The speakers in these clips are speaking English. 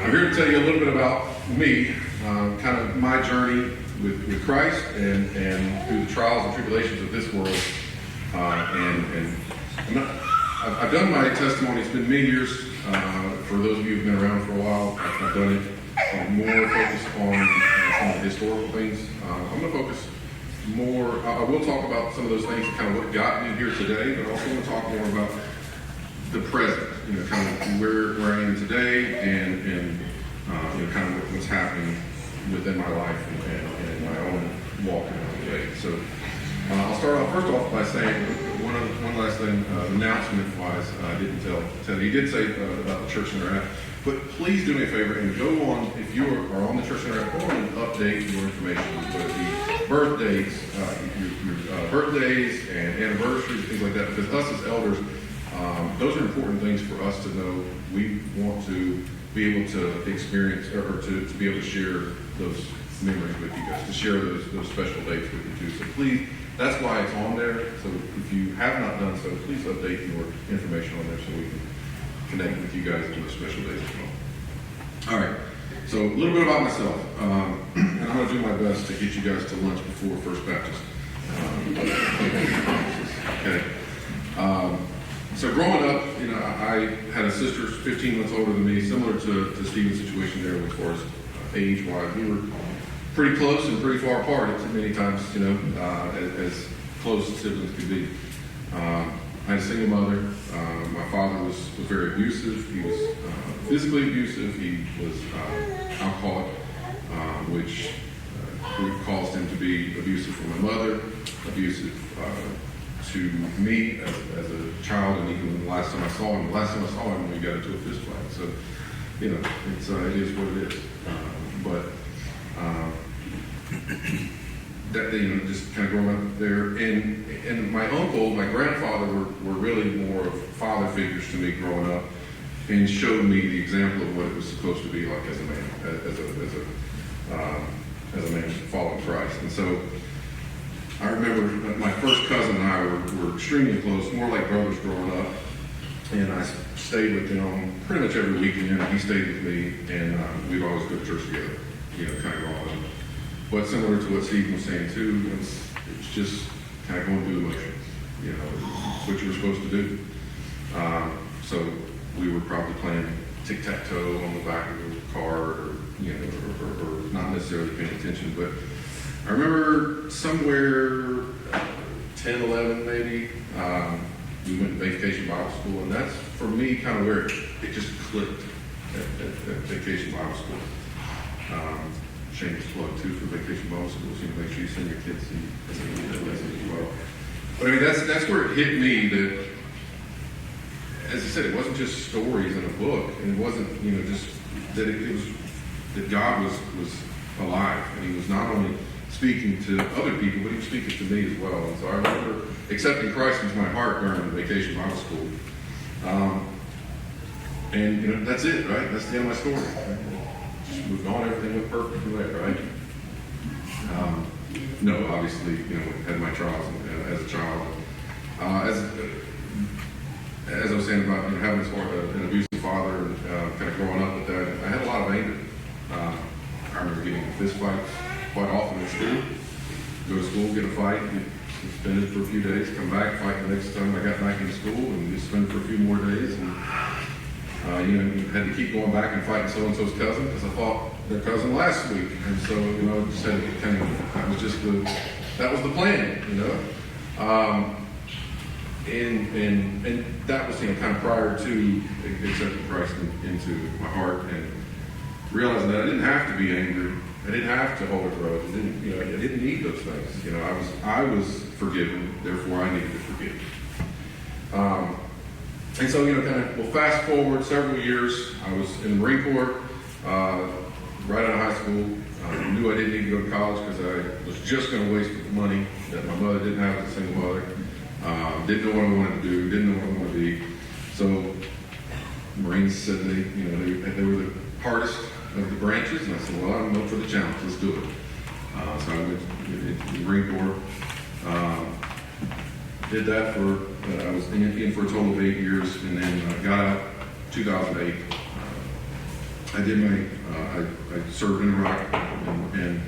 I'm here to tell you a little bit about me, kind of my journey with Christ and through the trials and tribulations of this world. I've done my testimony. It's been many years. For those of you who've been around for a while, I've done it more focused on some of the historical things. I'm going to focus more. I will talk about some of those things, kind of what got me here today, but I also want to talk more about the present, kind of where I am today, and kind of what's happening within my life and my own walk in my way. So I'll start off first off by saying one last thing, announcement-wise. I didn't tell Ted. He did say about the Church Center app, but please do me a favor and go on, if you are on the Church Center app, go on and update your information, whether it be birthdays, your birthdays and anniversaries, things like that, because us as elders, Those are important things for us to know. We want to be able to experience or to be able to share those memories with you guys, to share those special dates with you too. So please, that's why it's on there. So if you have not done so, please update your information on there so we can connect with you guys on those special days as well. All right. So a little bit about myself, and I'm going to do my best to get you guys to lunch before First Baptist. Okay. So growing up, I had a sister 15 months older than me, similar to Stephen's situation there as far as age-wise. We were pretty close and pretty far apart at many times, as close as siblings could be. I had a single mother. My father was very abusive. He was physically abusive. He was alcoholic, which caused him to be abusive for my mother, abusive to me as a child, and even the last time I saw him, we got into a fist fight. So, it is what it is. That just kind of growing up there, and my uncle, my grandfather were really more of father figures to me growing up, and showed me the example of what it was supposed to be like as a man, as a man following Christ. And so I remember my first cousin and I were extremely close, more like brothers growing up, and I stayed with him pretty much every weekend. He stayed with me, and we'd always go to church together, kind of growing up. But similar to what Stephen was saying too, it's just kind of going through the motions. It's what you were supposed to do. So we were probably playing tic-tac-toe on the back of the car, or not necessarily paying attention. But I remember somewhere 10, 11 maybe, we went to Vacation Bible School, and that's for me kind of where it just clicked at Vacation Bible School. Shameless plug too for Vacation Bible School, so you make sure you send your kids to that lesson as well. But I mean, that's where it hit me that, as I said, it wasn't just stories in a book, and it wasn't just that it was that God was alive, and He was not only speaking to other people, but He was speaking to me as well. And so I remember accepting Christ into my heart during Vacation Bible School, and that's it, right? That's the end of my story. Right? Just moved on, everything went perfect from there, right? No, obviously, had my trials as a child. As I was saying about having an abusive father and kind of growing up with that, I had a lot of anger. I remember getting in fist fights quite often in school. Go to school, get a fight, get suspended for a few days, come back, fight the next time I got back in school, and get suspended for a few more days. And you had to keep going back and fighting so-and-so's cousin because I fought their cousin last week. And so, just had to kind of, that was the plan, And that was, kind of prior to accepting Christ into my heart and realizing that I didn't have to be angry. I didn't have to hold a grudge. I didn't need those things. I was forgiven, therefore I needed to forgive. And so, fast forward several years. I was in the Marine Corps, right out of high school. I knew I didn't need to go to college because I was just going to waste the money that my mother didn't have as a single mother. Didn't know what I wanted to do, didn't know what I wanted to be. So Marines said they were the hardest of the branches, and I said, well, I'm up for the challenge, let's do it. So I went to the Marine Corps, did that I was in for a total of 8 years, and then got out 2008. I did I served in Iraq, and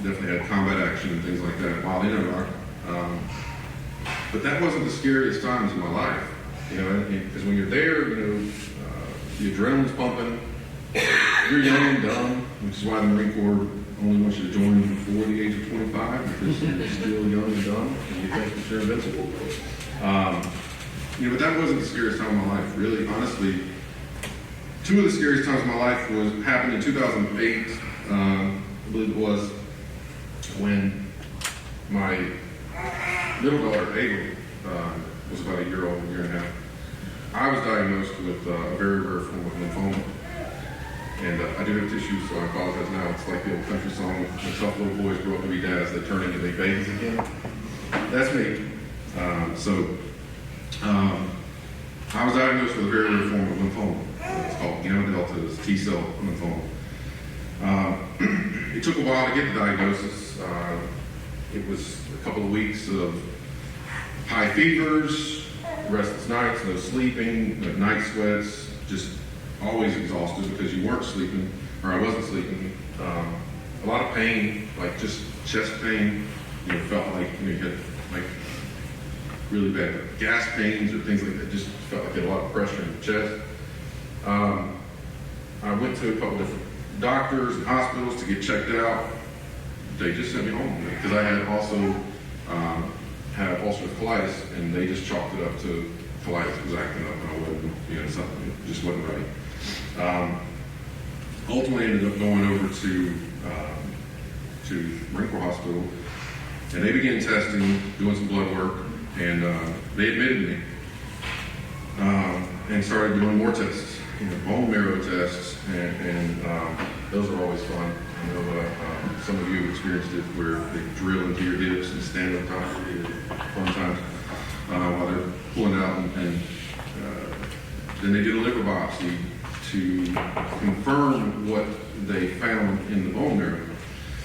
definitely had combat action and things like that while in Iraq. But that wasn't the scariest times in my life, because when you're there, the adrenaline's pumping, you're young and dumb, which is why the Marine Corps only wants you to join before the age of 25, because you're still young and dumb, and you think that you're invincible. But that wasn't the scariest time of my life, really. Honestly, two of the scariest times of my life happened in 2008, I believe it was, when my middle daughter, Ava, was about a year old, year and a half. I was diagnosed with a very rare form of lymphoma. And I do have tissues, so I apologize now. It's like the old country song, when tough little boys grow up to be dads that turn into big babies again. That's me. So I was diagnosed with a very rare form of lymphoma. It's called gamma delta T-cell lymphoma. It took a while to get the diagnosis. It was a couple of weeks of high fevers, restless nights, no sleeping, night sweats, just always exhausted because you weren't sleeping, or I wasn't sleeping. A lot of pain, like just chest pain. Felt like you had like really bad gas pains or things like that. Just felt like you had a lot of pressure in the chest. I went to a couple different doctors and hospitals to get checked out. They just sent me home because I had also had ulcerative colitis, and they just chalked it up to colitis was acting up, and I wasn't, something it just wasn't right. Ultimately, ended up going over to Marine Corps Hospital, and they began testing, doing some blood work, and they admitted me, and started doing more tests, bone marrow tests, and those are always fun. I know some of you have experienced it where they drill into your hips and stand on top of you. Fun times while they're pulling out, and then they did a liver biopsy to confirm what they found in the bone marrow,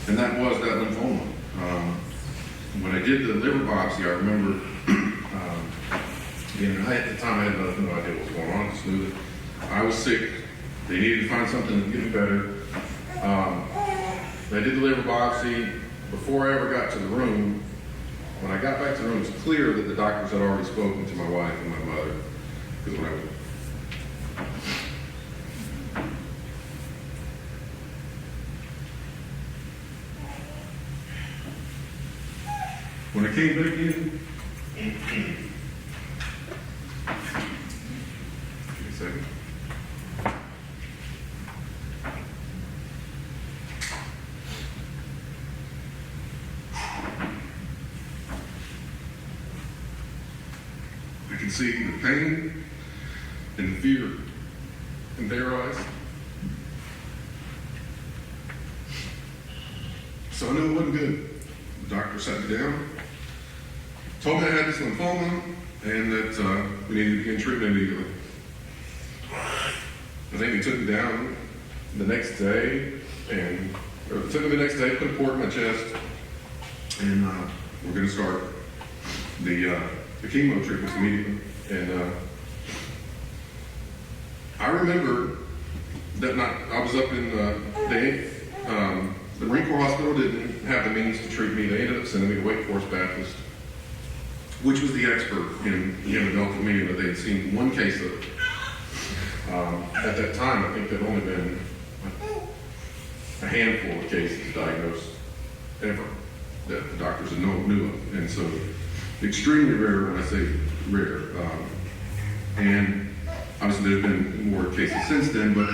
and that was that lymphoma. When I did the liver biopsy, I remember, at the time I had no idea what was going on. I just knew that I was sick. They needed to find something to get me better. I did the liver biopsy. Before I ever got to the room, when I got back to the room, it was clear that the doctors had already spoken to my wife and my mother. Because when I came back in, give me a second. I can see the pain and the fear in their eyes. So I knew it wasn't good. The doctor sat me down, told me I had this lymphoma, and that we needed to begin treatment immediately. I think he took me down the next day, took me the next day, put a port in my chest, and we're going to start the chemo treatments immediately. And I remember that night I was up in the Marine Corps Hospital didn't have the means to treat me. They ended up sending me to Wake Forest Baptist, which was the expert in gamma delta, meaning that they had seen one case of it. At that time, I think there'd only been a handful of cases diagnosed ever that the doctors knew of. And so extremely rare when I say rare. And obviously there's been more cases since then, but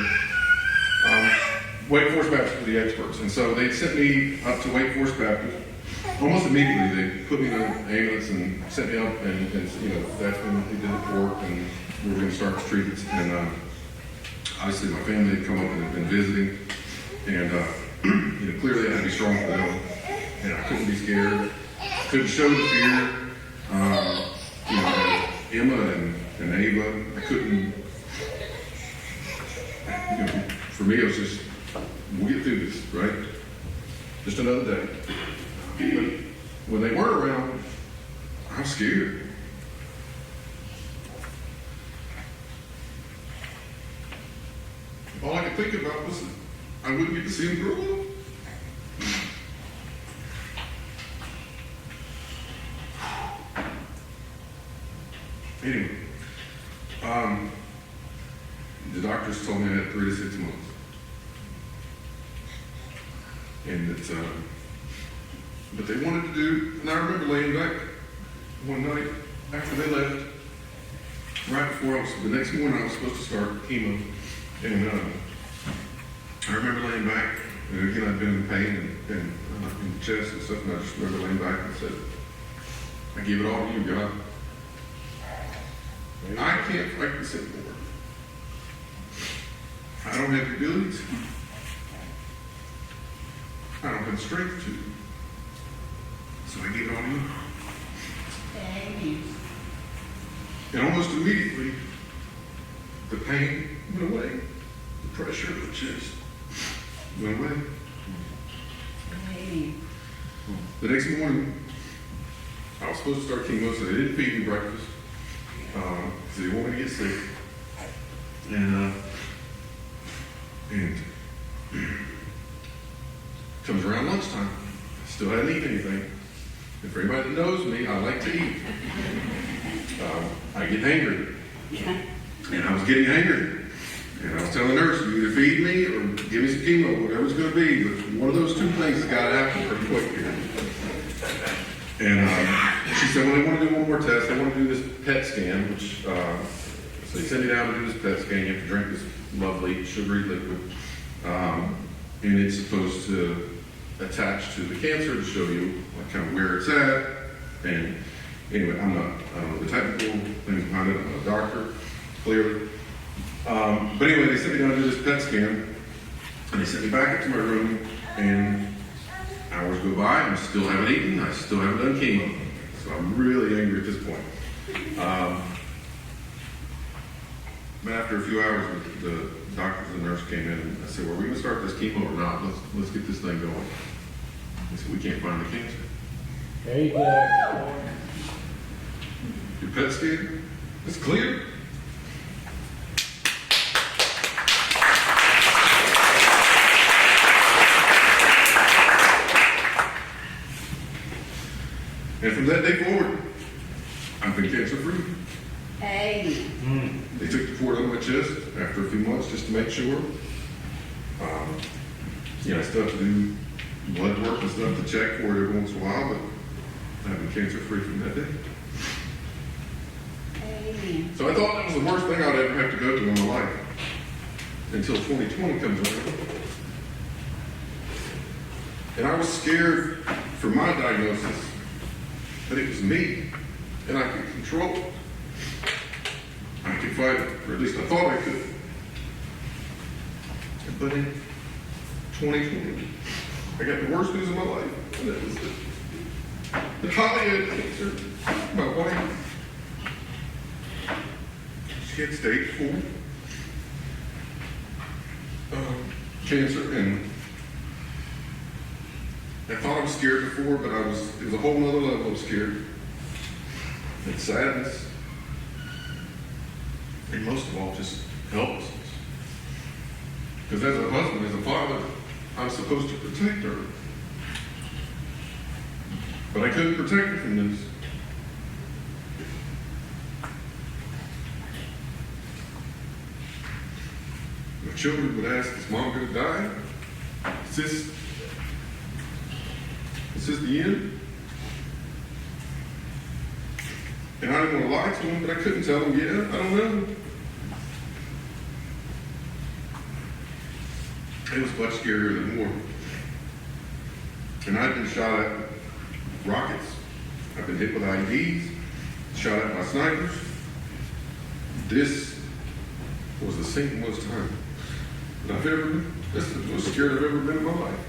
Wake Forest Baptist were the experts. And so they sent me up to Wake Forest Baptist. Almost immediately, they put me in an ambulance and sent me up, and that's when they did the port, and we were going to start the treatments. And obviously my family had come up and had been visiting, and clearly I had to be strong for them, and I couldn't be scared, couldn't show the fear. Emma and Ava, I couldn't, for me it was just, we'll get through this, right? Just another day. But when they weren't around, I was scared. All I could think about was that I wouldn't get to see them grow up. Anyway, the doctors told me I had 3 to 6 months. And that, but they wanted to do, and I remember laying back one night after they left, right before the next morning I was supposed to start chemo. And I remember laying back, and again I'd been in pain and in the chest and stuff, and I just remember laying back and said, I give it all to you, God. I can't fight this anymore. I don't have the ability to. I don't have the strength to. So I give it all to you. Thank you. And almost immediately, the pain went away. The pressure of the chest went away. The next morning, I was supposed to start chemo, so they didn't feed me breakfast because they didn't want me to get sick. And comes around lunchtime. I still hadn't eaten anything. And for anybody that knows me, I like to eat. I get hangry. And I was getting hangry. And I was telling the nurse, you either feed me or give me some chemo, whatever it's going to be. But one of those two things has got to happen pretty quick here. And she said, well, they want to do one more test. They want to do this PET scan, which, so they send me down to do this PET scan. You have to drink this lovely sugary liquid. And it's supposed to attach to the cancer to show you like kind of where it's at. And anyway, I don't know the technical things behind it. I'm not a doctor, clearly. But anyway, they sent me down to do this PET scan, and they sent me back into my room, and hours go by, and I still haven't eaten, I still haven't done chemo. So I'm really angry at this point. But after a few hours, the doctors and the nurse came in, and I said, well, are we going to start this chemo or not? Let's get this thing going. They said, we can't find the cancer. There you go. Your PET scan? It's clear. And from that day forward, I've been cancer-free. Hey. They took the cord out of my chest after a few months just to make sure. I still have to do blood work and stuff to check for it every once in a while, but I've been cancer-free from that day. Amen. So I thought that was the worst thing I'd ever have to go through in my life until 2020 comes around. And I was scared for my diagnosis that it was me and I could control it. I could fight it, or at least I thought I could. But in 2020, I got the worst news of my life, and that was that Holly had cancer. My wife, she had stage 4 cancer, and I thought I was scared before, but it was a whole nother level of scared. And sadness. And most of all, just helplessness. Because as a husband, as a father, I'm supposed to protect her. But I couldn't protect her from this. My children would ask, is Mom going to die? Is this the end? And I didn't want to lie to them, but I couldn't tell them, I don't know. It was much scarier than war. And I've been shot at with rockets. I've been hit with IEDs, shot at by snipers. This was the single most time that I've ever been. This is the most scared I've ever been in my life.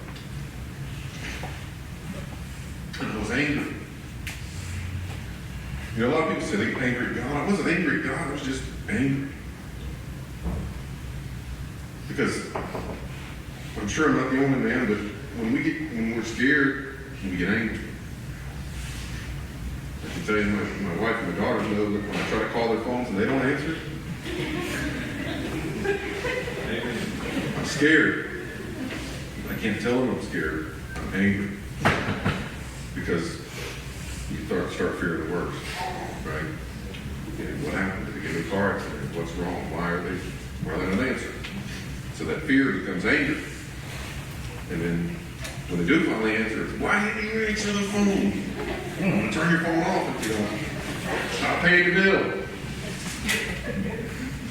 And I was angry. A lot of people say they get angry at God. I wasn't angry at God, I was just angry. Because I'm sure I'm not the only man, but when we're scared, we get angry. I can tell you, my wife and my daughter know that when I try to call their phones and they don't answer, I'm scared. I can't tell them I'm scared. I'm angry. Because you start fearing the worst, right? And what happened? Did they get in a car accident? What's wrong? Why are they not answering? So that fear becomes anger. And then when they do finally answer, it's, why didn't you answer the phone? Turn your phone off if you don't. Stop paying the bill.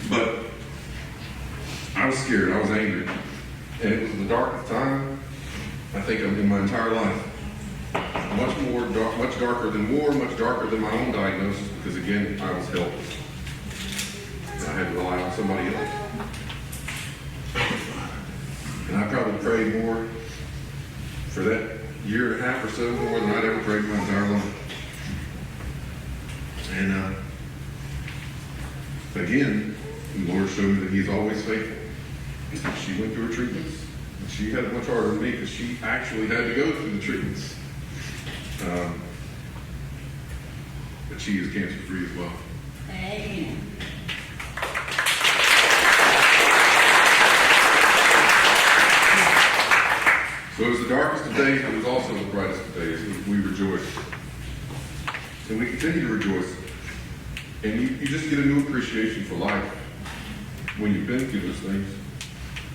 But I was scared. I was angry. And it was the darkest time, I think, in my entire life. Much darker than war, much darker than my own diagnosis, because again, I was helpless. And I had to rely on somebody else. And I probably prayed more for that year and a half or so, more than I'd ever prayed in my entire life. And again, the Lord showed me that He's always faithful. She went through her treatments. And she had it much harder than me because she actually had to go through the treatments. But she is cancer-free as well. Amen. So it was the darkest of days, but it was also the brightest of days. We rejoiced. And we continue to rejoice. And you just get a new appreciation for life when you've been through those things.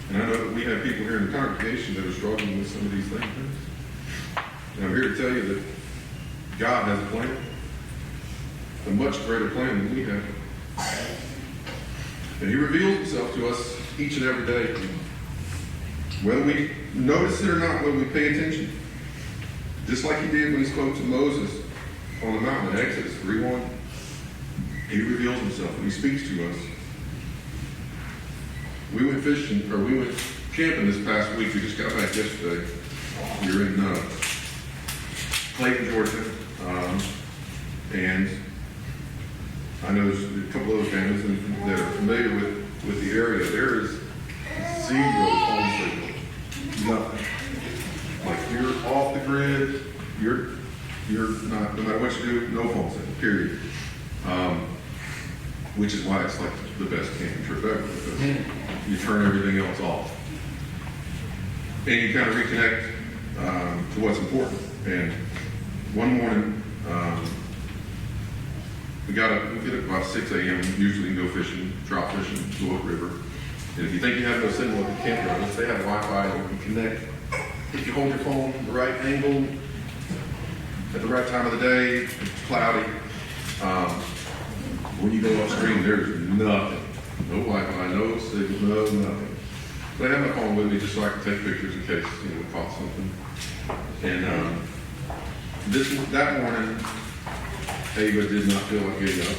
And I know that we have people here in the congregation that are struggling with some of these things. And I'm here to tell you that God has a plan, a much greater plan than we have. And He reveals Himself to us each and every day. Whether we notice it or not, whether we pay attention. Just like He did when He spoke to Moses on the mountain in Exodus 3:1. He reveals Himself and He speaks to us. We went fishing, or we went camping this past week. We just got back yesterday. We were in Clayton, Georgia. And I know there's a couple of other families that are familiar with the area. There is zero phone signal. Nothing. Like, you're off the grid. You're not, no matter what you do, no phone signal, period. Which is why it's like the best camping trip ever, because you turn everything else off. And you kind of reconnect to what's important. And one morning, we get up about 6 a.m. Usually go fishing, trout fishing, go up river. And if you think you have no signal at the campground, they have Wi-Fi, you can connect. If you hold your phone the right angle, at the right time of the day, it's cloudy. When you go upstream, there's nothing. No Wi-Fi, no signal, no nothing. But I have my phone with me just so I can take pictures in case we caught something. And that morning, Ava did not feel like getting up.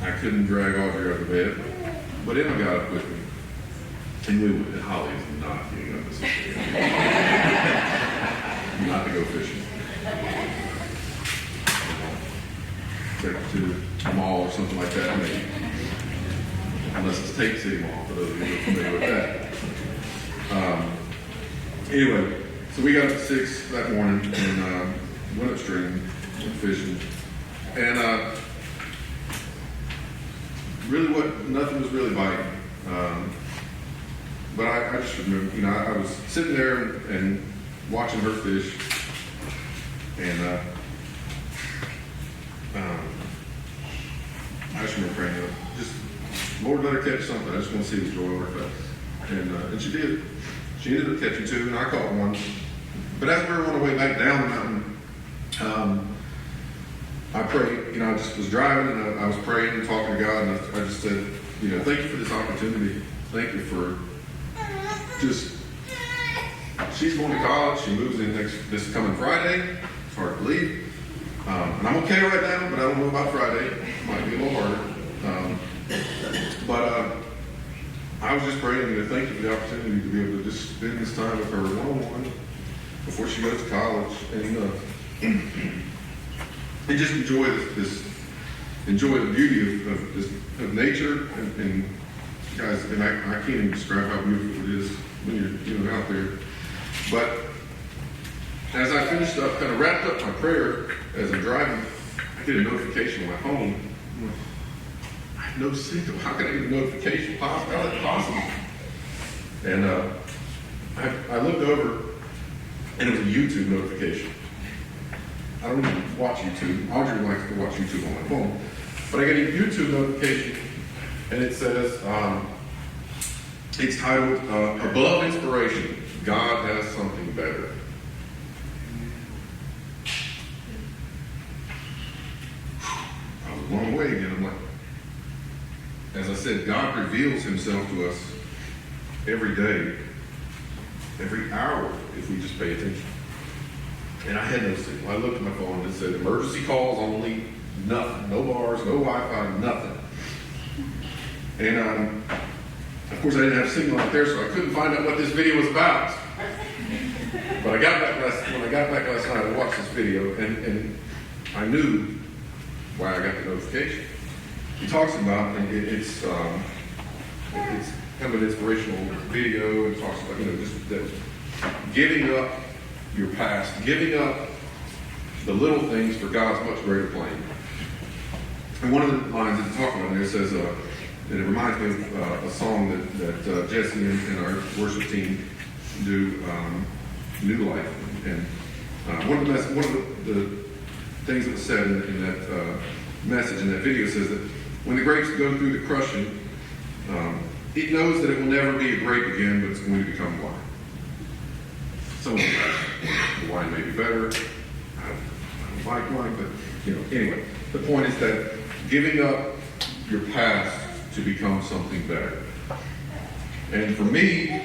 I couldn't drag Audrey out of bed, but Emma got up with me. And we went, Holly is not getting up this morning. Not to go fishing. Take her to the mall or something like that, maybe. Unless it's Tate City Mall, for those of you who are familiar with that. Anyway, so we got up at 6 that morning and went upstream, went fishing. And nothing was really biting. But I just remember, I was sitting there and watching her fish. And I just remember praying, just, Lord, let her catch something. I just want to see the joy on her face. And she did. She ended up catching 2, and I caught 1. But as we were on the way back down the mountain, I prayed. I just was driving, and I was praying and talking to God, and I just said, thank you for this opportunity. Thank you for just, she's going to college. She moves in this coming Friday. It's hard to believe. And I'm okay right now, but I don't know about Friday. It might be a little harder. But I was just praying, thank you for the opportunity to be able to just spend this time with her one-on-one before she goes to college, and just enjoy the beauty of nature, and guys, and I can't even describe how beautiful it is when you're out there. But as I finished up, kind of wrapped up my prayer as I'm driving, I get a notification on my phone. I'm like, I have no signal. How can I get a notification? How is that possible? And I looked over, and it was a YouTube notification. I don't even watch YouTube. Audrey likes to watch YouTube on my phone. But I get a YouTube notification, and it says, it's titled, Above Inspiration, God Has Something Better. I was blown away again. I'm like, as I said, God reveals Himself to us every day, every hour, if we just pay attention. And I had no signal. I looked at my phone and it said, emergency calls only, nothing. No bars, no Wi-Fi, nothing. And of course I didn't have signal out there, so I couldn't find out what this video was about. But when I got back last night, I watched this video, and I knew why I got the notification. he talks about, and it's kind of an inspirational video. It talks about, just that giving up your past, giving up the little things for God's much greater plan. And one of the lines that he talks about there says, and it reminds me of a song that Jesse and our worship team do, New Life. And one of the things that was said in that message, in that video, says that when the grapes go through the crushing, it knows that it will never be a grape again, but it's going to become wine. Some of the wine may be better. I don't like wine, but anyway, the point is that giving up your past to become something better. And for me,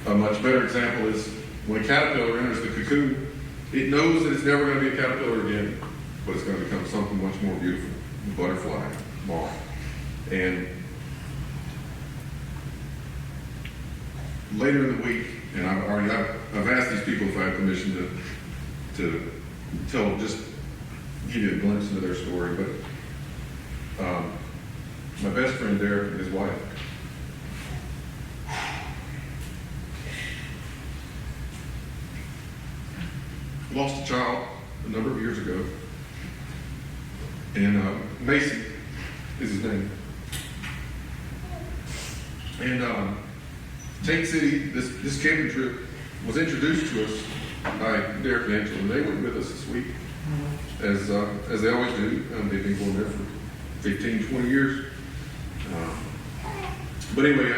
a much better example is when a caterpillar enters the cocoon, it knows that it's never going to be a caterpillar again, but it's going to become something much more beautiful, a butterfly, moth. And later in the week, and I've asked these people if I have permission to just give you a glimpse into their story, but my best friend Derek and his wife, lost a child a number of years ago, and Mason is his name. And Tank City, this camping trip was introduced to us by Derek and Angela, and they were with us this week, as they always do. They've been going there for 15, 20 years. But anyway,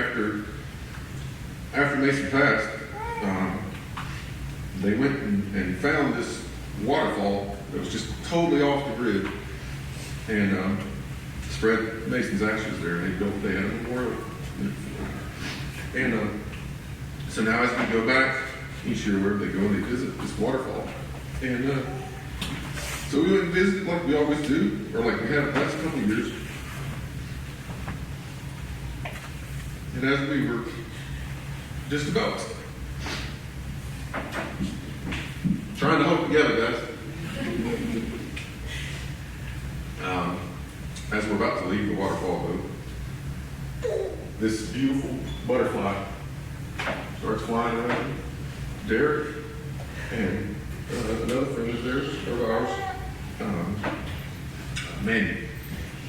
after Mason passed, they went and found this waterfall that was just totally off the grid, and spread Mason's ashes there, and they had a memorial. And so now as we go back each year, wherever they go, and they visit this waterfall. And so we went and visited like we always do, or like we have the last couple of years. And as we were just about trying to hold together, guys, as we're about to leave the waterfall, though, this beautiful butterfly starts flying around Derek and another friend of theirs, or ours, Mandy,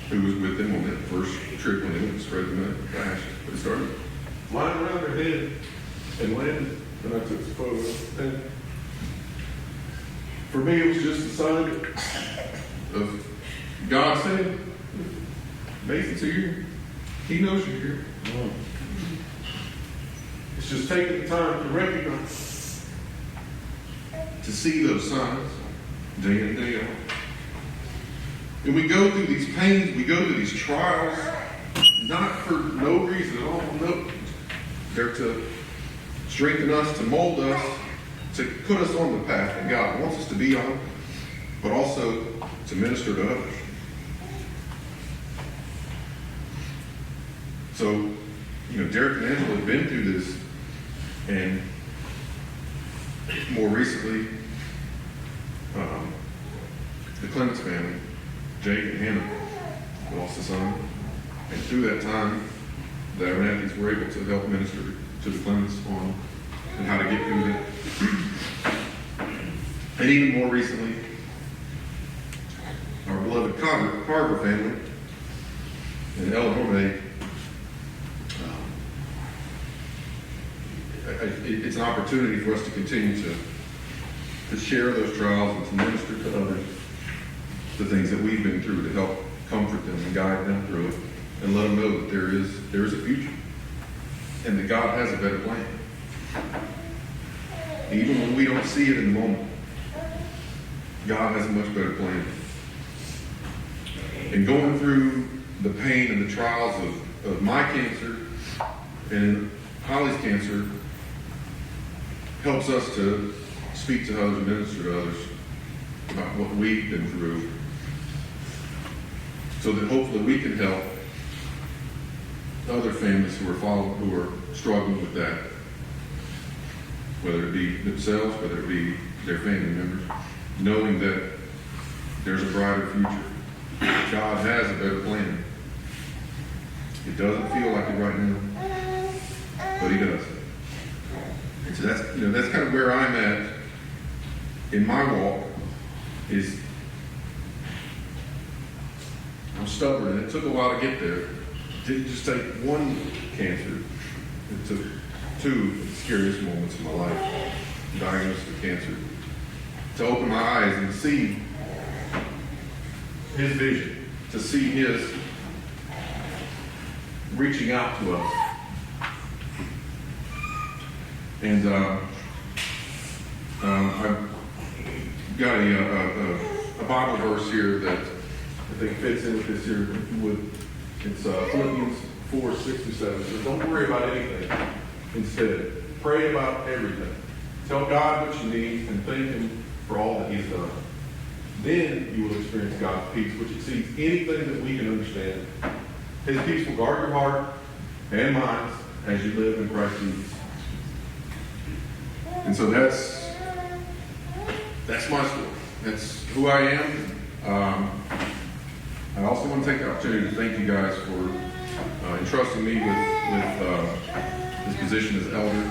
who was with them on that first trip when they went and spread the ashes. But it started flying around their head and landed, and I took some photos. And for me, it was just a sign of God saying, Mason's here. He knows you're here. It's just taking the time to recognize, to see those signs day in, day out. And we go through these pains, we go through these trials, not for no reason at all. No, they're to strengthen us, to mold us, to put us on the path that God wants us to be on, but also to minister to others. So, Derek and Angela have been through this, and more recently, the Clements family, Jake and Hannah, lost a son, and through that time, the Abernathy's were able to help minister to the Clements on and how to get through that. And even more recently, our beloved Carver family and Eleanor May. It's an opportunity for us to continue to share those trials and to minister to others the things that we've been through, to help comfort them and guide them through it, and let them know that there is a future, and that God has a better plan. Even when we don't see it in the moment, God has a much better plan. And going through the pain and the trials of my cancer and Holly's cancer helps us to speak to others and minister to others about what we've been through, so that hopefully we can help other families who are struggling with that, whether it be themselves, whether it be their family members, knowing that there's a brighter future. God has a better plan, It doesn't feel like it right now, but he does. And so that's kind of where I'm at in my walk. Is I'm stubborn, and it took a while to get there. It didn't just take one cancer. It took two scariest moments in my life, diagnosed with cancer, to open my eyes and see his vision, to see his reaching out to us. And I've got a Bible verse here that I think fits in with this here, if you would. It's Philippians 4:6-7. It says, don't worry about anything. Instead, pray about everything. Tell God what you need and thank Him for all that He's done. Then you will experience God's peace, which exceeds anything that we can understand. His peace will guard your heart and minds as you live in Christ Jesus. And so that's my story. That's who I am. I also want to take the opportunity to thank you guys for entrusting me with this position as elder.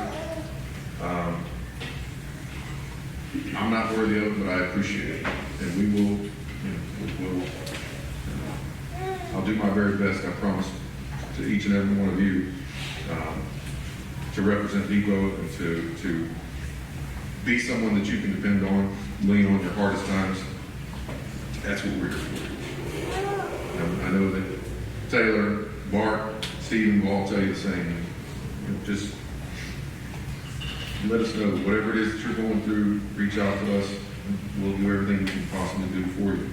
I'm not worthy of it, but I appreciate it. And we will, I'll do my very best, I promise, to each and every one of you, to represent Depot and to be someone that you can depend on, lean on your hardest times. That's what we're here for. I know that Taylor, Bart, Stephen will all tell you the same. Just let us know whatever it is that you're going through. Reach out to us. We'll do everything we can possibly do for you.